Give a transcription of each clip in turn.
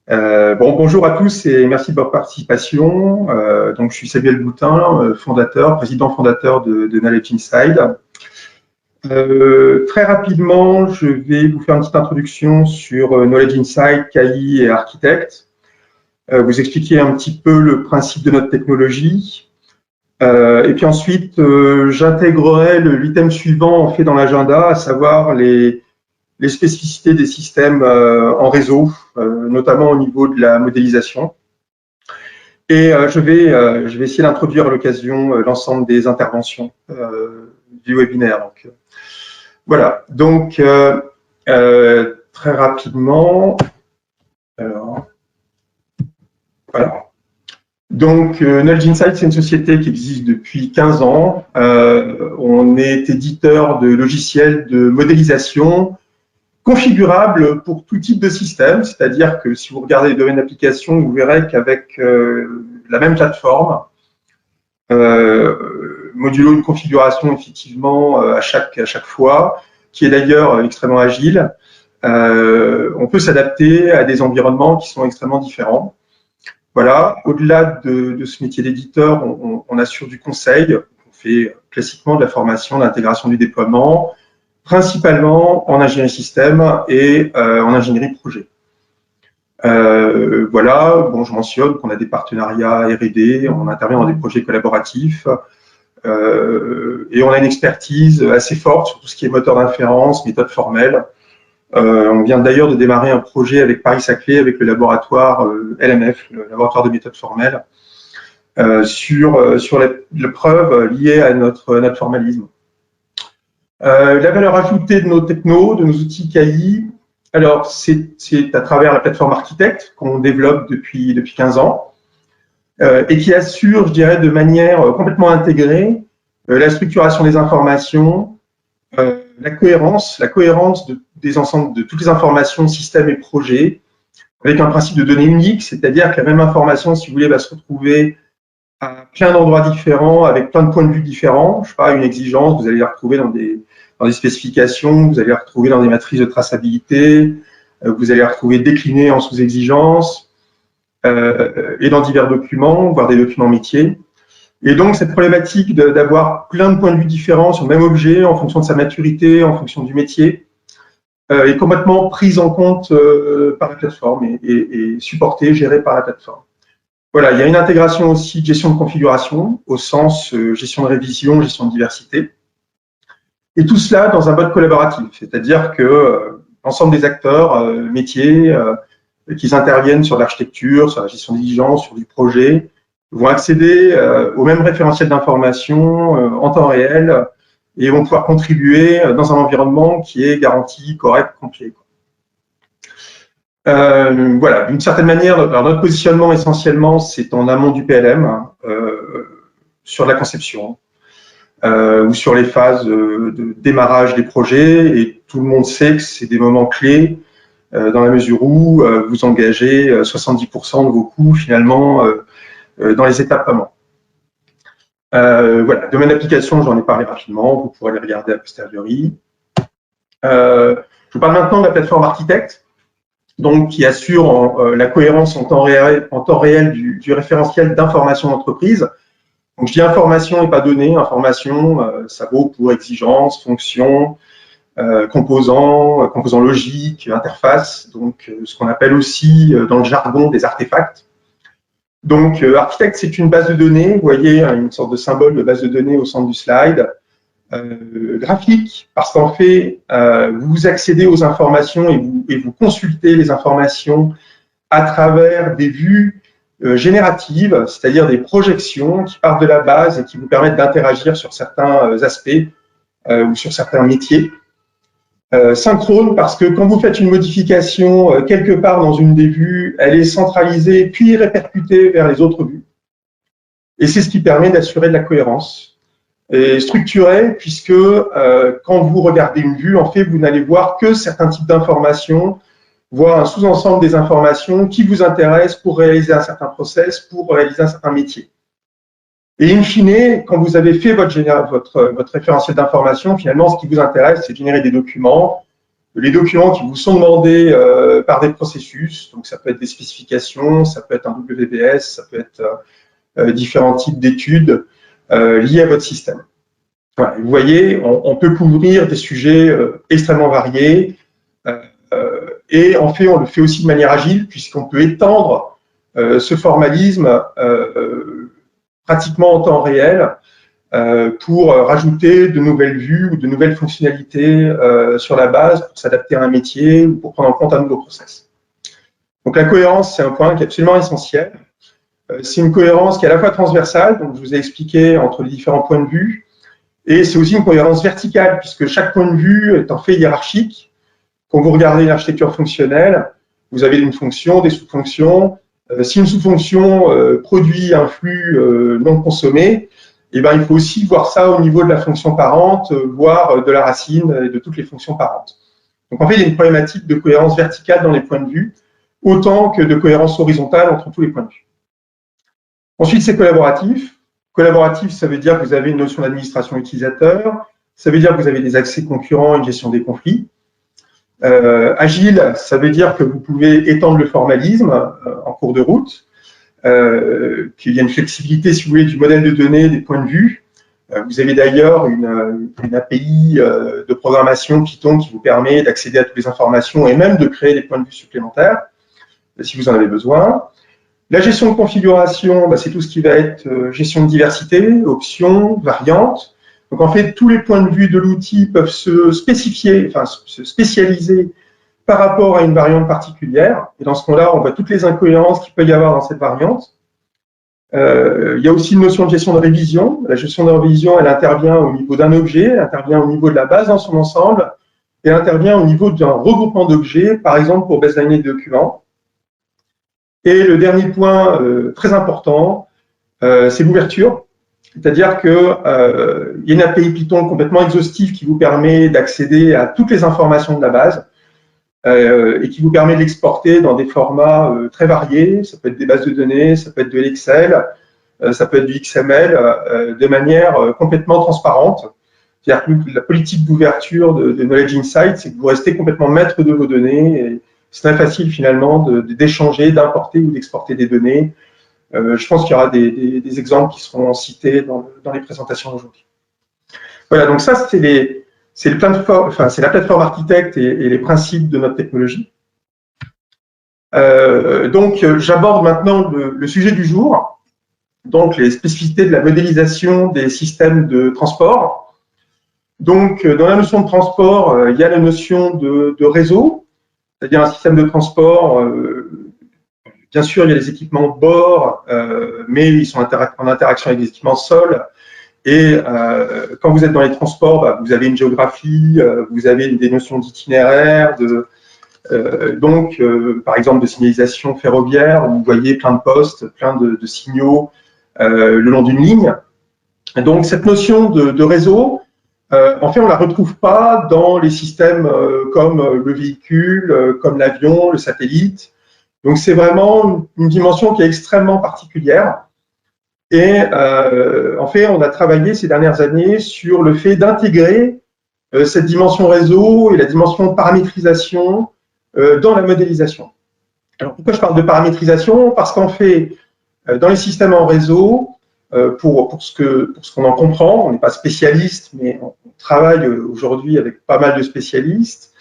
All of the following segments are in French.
Bonjour à tous et merci de votre participation. Donc, je suis Samuel Boutin, président fondateur de Knowledge Inside. Très rapidement, je vais vous faire une petite introduction sur Knowledge Inside, KI et Architect. Vous expliquer un petit peu le principe de notre technologie. Et puis ensuite, j'intégrerai l'item suivant fait dans l'agenda, à savoir les spécificités des systèmes en réseau, notamment au niveau de la modélisation. Et je vais essayer d'introduire à l'occasion l'ensemble des interventions du webinaire. Donc, voilà. Donc, très rapidement, alors, voilà. Donc, Knowledge Inside, c'est une société qui existe depuis 15 ans. On est éditeur de logiciels de modélisation configurable pour tout type de système, c'est-à-dire que si vous regardez les domaines d'application, vous verrez qu'avec la même plateforme, modulo une configuration effectivement à chaque fois, qui est d'ailleurs extrêmement agile, on peut s'adapter à des environnements qui sont extrêmement différents. Voilà, au-delà de ce métier d'éditeur, on assure du conseil, on fait classiquement de la formation, de l'intégration du déploiement, principalement en ingénierie système et en ingénierie projet. Voilà, bon, je mentionne qu'on a des partenariats R&D, on intervient dans des projets collaboratifs et on a une expertise assez forte sur tout ce qui est moteur d'inférence, méthode formelle. On vient d'ailleurs de démarrer un projet avec Paris-Saclay, avec le laboratoire LMF, le laboratoire de méthode formelle, sur la preuve liée à notre formalisme. La valeur ajoutée de nos technos, de nos outils KI, alors c'est à travers la plateforme Architect qu'on développe depuis 15 ans et qui assure, je dirais, de manière complètement intégrée la structuration des informations, la cohérence des ensembles de toutes les informations, systèmes et projets, avec un principe de données unique, c'est-à-dire que la même information, si vous voulez, va se retrouver à plein d'endroits différents, avec plein de points de vue différents. Je sais pas, une exigence, vous allez la retrouver dans des spécifications, vous allez la retrouver dans des matrices de traçabilité, vous allez la retrouver déclinée en sous-exigences et dans divers documents, voire des documents métiers. Et donc, cette problématique d'avoir plein de points de vue différents sur le même objet en fonction de sa maturité, en fonction du métier, est complètement prise en compte par la plateforme et supportée, gérée par la plateforme. Voilà, il y a une intégration aussi de gestion de configuration, au sens gestion de révision, gestion de diversité. Et tout cela dans un mode collaboratif, c'est-à-dire que l'ensemble des acteurs, métiers, qui interviennent sur l'architecture, sur la gestion d'exigence, sur du projet, vont accéder au même référentiel d'information en temps réel et vont pouvoir contribuer dans un environnement qui est garanti, correct, complet. Voilà, d'une certaine manière, notre positionnement essentiellement, c'est en amont du PLM, sur la conception ou sur les phases de démarrage des projets, et tout le monde sait que c'est des moments clés dans la mesure où vous engagez 70% de vos coûts finalement dans les étapes amont. Voilà, domaine d'application, j'en ai parlé rapidement, vous pourrez les regarder a posteriori. Je vous parle maintenant de la plateforme Architect, donc qui assure la cohérence en temps réel du référentiel d'information d'entreprise. Donc je dis information et pas données. Information, ça vaut pour exigence, fonction, composants logiques, interface, donc ce qu'on appelle aussi dans le jargon des artefacts. Donc, Architect, c'est une base de données. Vous voyez une sorte de symbole de base de données au centre du slide. Graphique, parce qu'en fait, vous accédez aux informations et vous consultez les informations à travers des vues génératives, c'est-à-dire des projections qui partent de la base et qui vous permettent d'interagir sur certains aspects ou sur certains métiers. Synchrone, parce que quand vous faites une modification quelque part dans une des vues, elle est centralisée puis répercutée vers les autres vues. Et c'est ce qui permet d'assurer de la cohérence. Et structurée, puisque quand vous regardez une vue, en fait, vous n'allez voir que certains types d'informations, voire un sous-ensemble des informations qui vous intéressent pour réaliser un certain process, pour réaliser un certain métier. Et in fine, quand vous avez fait votre référentiel d'information, finalement, ce qui vous intéresse, c'est de générer des documents les documents qui vous sont demandés par des processus. Donc, ça peut être des spécifications, ça peut être un WBS, ça peut être différents types d'études liées à votre système. Voilà, vous voyez, on peut couvrir des sujets extrêmement variés et en fait, on le fait aussi de manière agile puisqu'on peut étendre ce formalisme pratiquement en temps réel pour rajouter de nouvelles vues ou de nouvelles fonctionnalités sur la base pour s'adapter à un métier ou pour prendre en compte un nouveau process. Donc la cohérence, c'est un point qui est absolument essentiel. C'est une cohérence qui est à la fois transversale, donc je vous ai expliqué entre les différents points de vue, et c'est aussi une cohérence verticale, puisque chaque point de vue est en fait hiérarchique. Quand vous regardez l'architecture fonctionnelle, vous avez une fonction, des sous-fonctions. Si une sous-fonction produit un flux non consommé, eh ben, il faut aussi voir ça au niveau de la fonction parente, voire de la racine et de toutes les fonctions parentes. Donc en fait, il y a une problématique de cohérence verticale dans les points de vue, autant que de cohérence horizontale entre tous les points de vue. Ensuite, c'est collaboratif. Collaboratif, ça veut dire que vous avez une notion d'administration utilisateur, ça veut dire que vous avez des accès concurrents et une gestion des conflits. Agile, ça veut dire que vous pouvez étendre le formalisme en cours de route, qu'il y a une flexibilité, si vous voulez, du modèle de données, des points de vue. Vous avez d'ailleurs une API de programmation Python qui vous permet d'accéder à toutes les informations et même de créer des points de vue supplémentaires, si vous en avez besoin. La gestion de configuration, c'est tout ce qui va être gestion de diversité, options, variantes. Donc en fait, tous les points de vue de l'outil peuvent se spécifier, enfin se spécialiser par rapport à une variante particulière. Et dans ce cas-là, on voit toutes les incohérences qu'il peut y avoir dans cette variante. Il y a aussi une notion de gestion de révision. La gestion de révision, elle intervient au niveau d'un objet, elle intervient au niveau de la base dans son ensemble, et elle intervient au niveau d'un regroupement d'objets, par exemple pour baseliner des documents. Et le dernier point très important, c'est l'ouverture. C'est-à-dire qu'il y a une API Python complètement exhaustive qui vous permet d'accéder à toutes les informations de la base et qui vous permet de l'exporter dans des formats très variés. Ça peut être des bases de données, ça peut être de l'Excel, ça peut être du XML, de manière complètement transparente. C'est-à-dire que la politique d'ouverture de Knowledge Insight, c'est que vous restez complètement maître de vos données. Et c'est très facile finalement d'échanger, d'importer ou d'exporter des données. Je pense qu'il y aura des exemples qui seront cités dans les présentations d'aujourd'hui. Voilà, donc ça, c'est la plateforme architecte et les principes de notre technologie. Donc, j'aborde maintenant le sujet du jour, donc les spécificités de la modélisation des systèmes de transport. Donc, dans la notion de transport, il y a la notion de réseau, c'est-à-dire un système de transport. Bien sûr, il y a les équipements de bord, mais ils sont en interaction avec des équipements sol. Et quand vous êtes dans les transports, vous avez une géographie, vous avez des notions d'itinéraire, par exemple de signalisation ferroviaire, où vous voyez plein de postes, plein de signaux le long d'une ligne. Et donc cette notion de réseau, en fait, on ne la retrouve pas dans les systèmes comme le véhicule, comme l'avion, le satellite. Donc, c'est vraiment une dimension qui est extrêmement particulière. Et en fait, on a travaillé ces dernières années sur le fait d'intégrer cette dimension réseau et la dimension paramétrisation dans la modélisation. Alors, pourquoi je parle de paramétrisation? Parce qu'en fait, dans les systèmes en réseau, pour ce qu'on en comprend, on n'est pas spécialiste, mais on travaille aujourd'hui avec pas mal de spécialistes.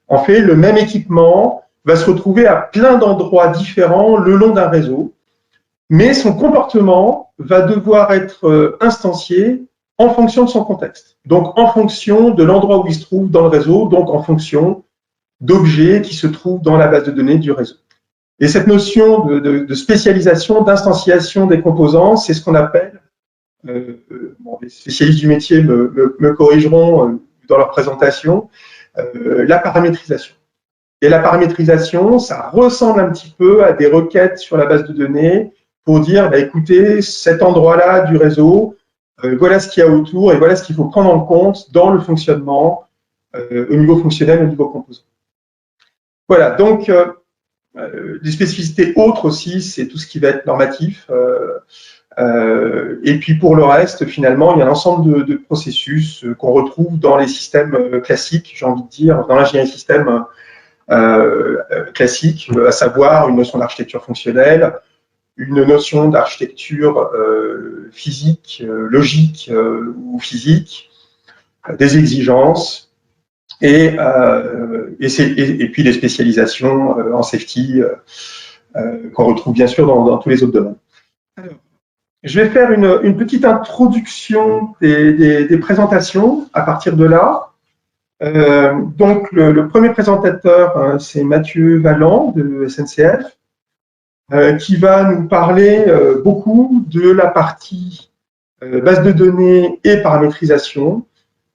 En fait, le même équipement va se retrouver à plein d'endroits différents le long d'un réseau, mais son comportement va devoir être instancié en fonction de son contexte. Donc, en fonction de l'endroit où il se trouve dans le réseau, donc en fonction d'objets qui se trouvent dans la base de données du réseau. Et cette notion de spécialisation, d'instanciation des composants, c'est ce qu'on appelle, les spécialistes du métier me corrigeront dans leur présentation, la paramétrisation. Et la paramétrisation, ça ressemble un petit peu à des requêtes sur la base de données pour dire, écoutez, cet endroit-là du réseau, voilà ce qu'il y a autour et voilà ce qu'il faut prendre en compte dans le fonctionnement au niveau fonctionnel, au niveau composant. Voilà, donc des spécificités autres aussi, c'est tout ce qui va être normatif. Et puis pour le reste, finalement, il y a un ensemble de processus qu'on retrouve dans les systèmes classiques, j'ai envie de dire, dans l'ingénierie système classique, à savoir une notion d'architecture fonctionnelle, une notion d'architecture physique, logique ou physique, des exigences, et puis des spécialisations en safety qu'on retrouve bien sûr dans tous les autres domaines. Alors, je vais faire une petite introduction des présentations à partir de là. Donc, le premier présentateur, c'est Mathieu Valland de SNCF, qui va nous parler beaucoup de la partie base de données et paramétrisation,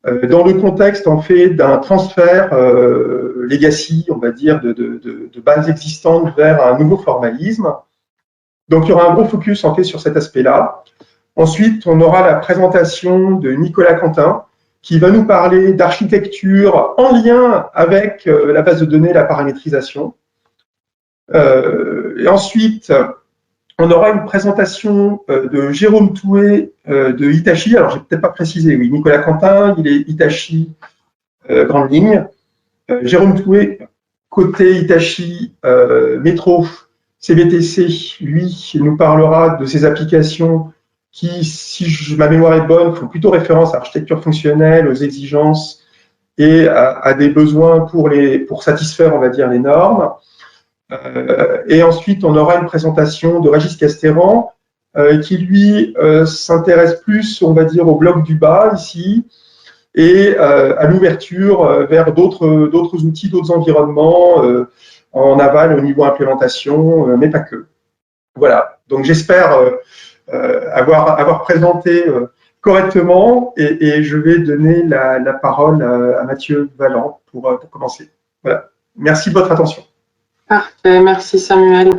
dans le contexte en fait d'un transfert legacy, on va dire, de bases existantes vers un nouveau formalisme. Donc, il y aura un gros focus en fait sur cet aspect-là. Ensuite, on aura la présentation de Nicolas Quentin, qui va nous parler d'architecture en lien avec la base de données et la paramétrisation. Et ensuite, on aura une présentation de Jérôme Toué de Hitachi. Alors, je n'ai peut-être pas précisé, oui, Nicolas Quentin, il est Hitachi grande ligne. Jérôme Toué, côté Hitachi métro, CBTC, lui, il nous parlera de ses applications qui, si ma mémoire est bonne, font plutôt référence à l'architecture fonctionnelle, aux exigences et à des besoins pour satisfaire, on va dire, les normes. Et ensuite, on aura une présentation de Régis Castéran qui, lui, s'intéresse plus, on va dire, au bloc du bas, ici, et à l'ouverture vers d'autres outils, d'autres environnements, en aval au niveau implémentation, mais pas que. Voilà, donc j'espère avoir présenté correctement et je vais donner la parole à Mathieu Valland pour commencer. Voilà, merci de votre attention. Parfait, merci Samuel.